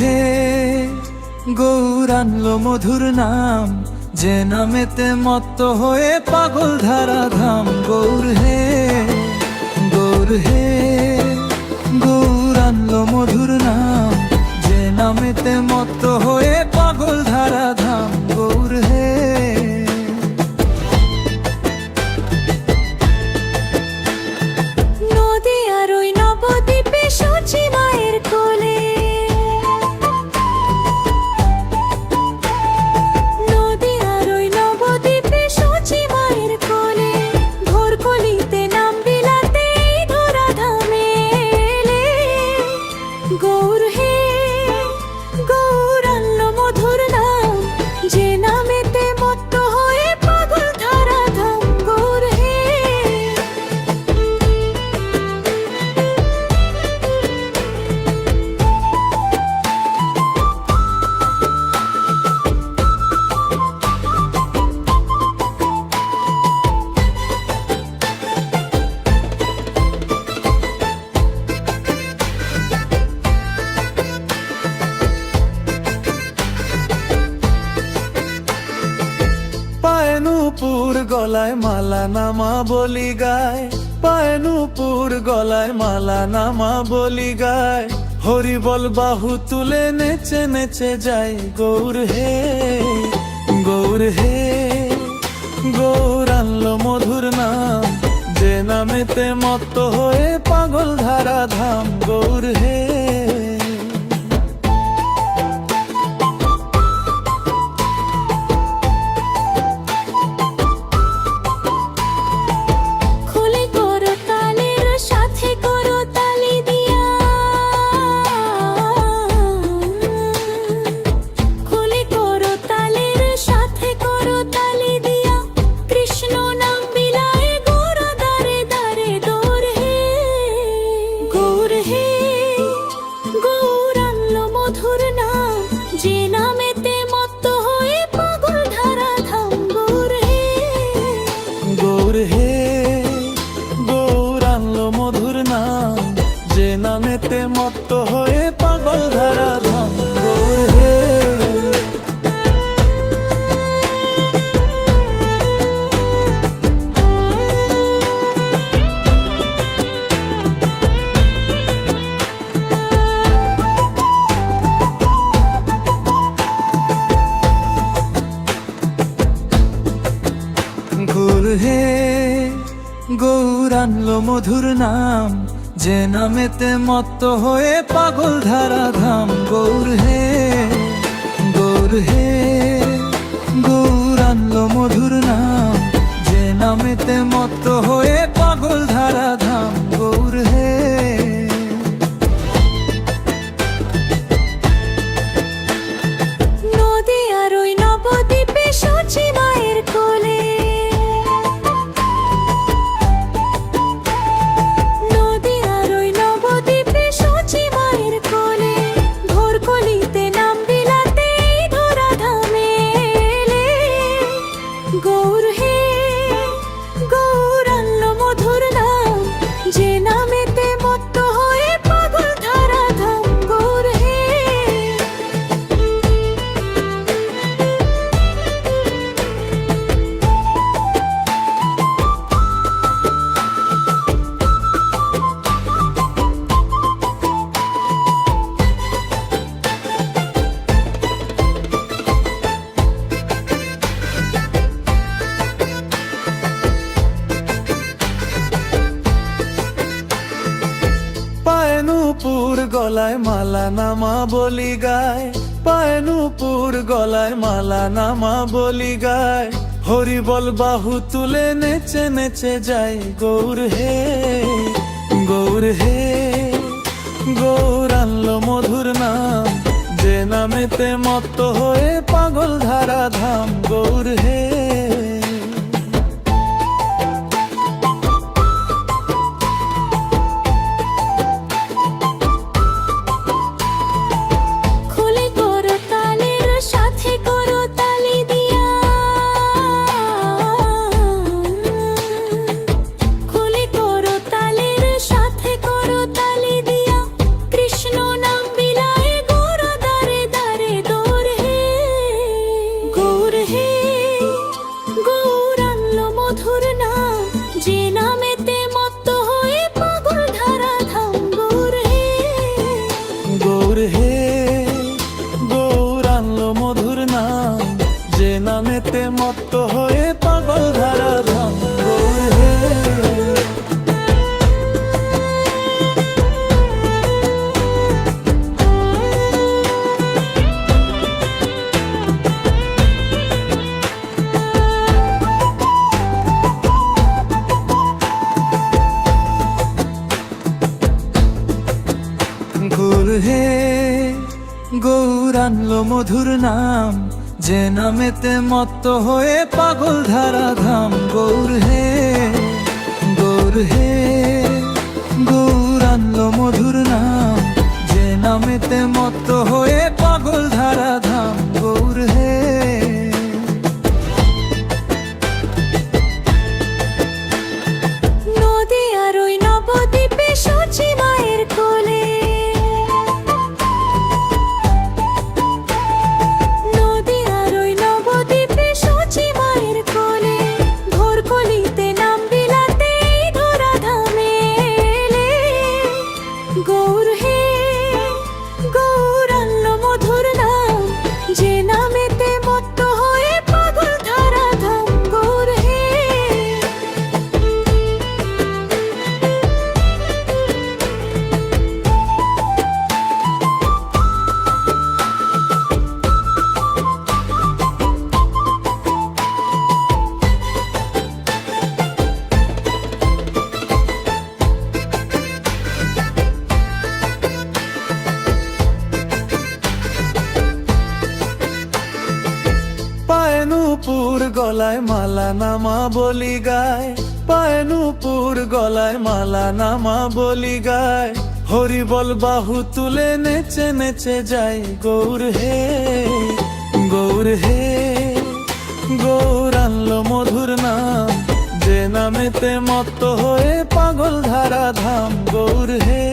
হে গৌর আনলো মধুর নাম, যে নামেতে মত্ত হয়ে পাগল ধারা ধাম। গৌর হে গৌর আনলো মধুর নাম, যে নামেতে মত্ত হয়ে পাগল ধারা ধাম। গৌর হে নদীয়ার ওই নবদ্বীপে সূচি মায়ের কোলে, নদীয়ার ওই নবদ্বীপে সূচি মায়ের কোলে, ভোর কলিতে নাম বিলাতে ধরা ধামে এলে। গৌর হে গৌর আনলো মধুর নাম, যে নামেতে মত্ত হয়ে পাগল ধারা ধাম। গৌর হে পায়ে নূপুর গলায় মালা নামা বলি গায়, পায়ে নূপুর গলায় মালা নামা বলি গায়। হরি বল বাহু তুলে নেচে নেচে যায়। গৌর হে গৌর আনলো মধুর নাম, যে নামেতে মত্ত হয়ে পাগল ধারা ধাম। গৌর হে খুলে করো তালের সাথে করো তালি দিয়া, খুলে করো তালের সাথে করো তালি দিয়া। কৃষ্ণ নাম বিলায় গৌর দারে দারে। গৌর হে গৌর আনলো মধুর নাম, যে নামেতে মত্ত হয়ে পাগল ধারা ধাম। গৌর হে গৌর আনলো মধুর নাম, যে নামেতে মত্ত হয়ে পাগল ধারা ধাম। গৌর হে গৌর হে গৌর আনলো মধুর নাম, যে নামেতে মত্ত হয়ে পাগল ধারা ধাম। গৌর হে গৌর আনলো মধুর নাম, যে নামেতে মত্ত হয়ে পাগল ধারা ধাম। গৌর হে নদীয়ার ওই নবদ্বীপে সূচি মায়ের কোলে, নদীয়ার ওই নবদ্বীপে সূচি মায়ের কোলে, ভোর কলিতে নাম বিলাতে ধরা ধামে এলে। গৌর হে গৌর আনলো মধুর নাম, যে নামেতে মত্ত হয়ে পাগল ধারা ধাম। গৌর হে পায়ে নূপুর গলায় মালা নামা বলি গায়, পায়ে নূপুর গলায় মালা নামা বলি গায়। হরি বল বাহু তুলে নেচে নেচে যায়। গৌর হে গৌর আনলো মধুর নাম, যে নামেতে মত্ত হয়ে পাগল ধারা ধাম। গৌর হে খুলে করো তালের সাথে করো তালি দিয়া, খুলে করো তালের সাথে করো তালি দিয়া। কৃষ্ণ নাম বিলায় গৌর মধুর নাম যে নামেতে মত্ত হয়ে পাগল ধারা ধাম গৌর হে গৌর আনলো মধুর নাম যে নামেতে মত্ত হয়ে পাগল ধারা ধাম গৌর হে গৌর হে গৌর আনলো মধুর নাম যে নামেতে মত্ত হয়ে পাগল ধারা ধাম গৌর হে গৌর আনলো মধুর নাম যে নামেতে মত্ত হয়ে পাগল ধারা ধাম গৌর হে নদী আর ওই নবদ্বীপে সচি মায়ের কোলে নদী আর ওই নবদ্বীপে সচি মায়ের কোলে ঘোর কলিতে নাম বিলাতে ধরা ধামে এলে গৌর হে গৌর আনলো মধুর নাম যে নামেতে মত্ত হয়ে পাগল ধারা ধাম গৌর হে পায়ে নূপুর গলায় মালা নামা বলি গায় পায়ে নূপুর গলায় মালা নামা বলি গায় হরি বল বাহু তুলে নেচে নেচে যায় গৌর হে গৌর আনলো মধুর নাম যে নামেতে মত্ত হয়ে পাগল ধারা ধাম গৌর হে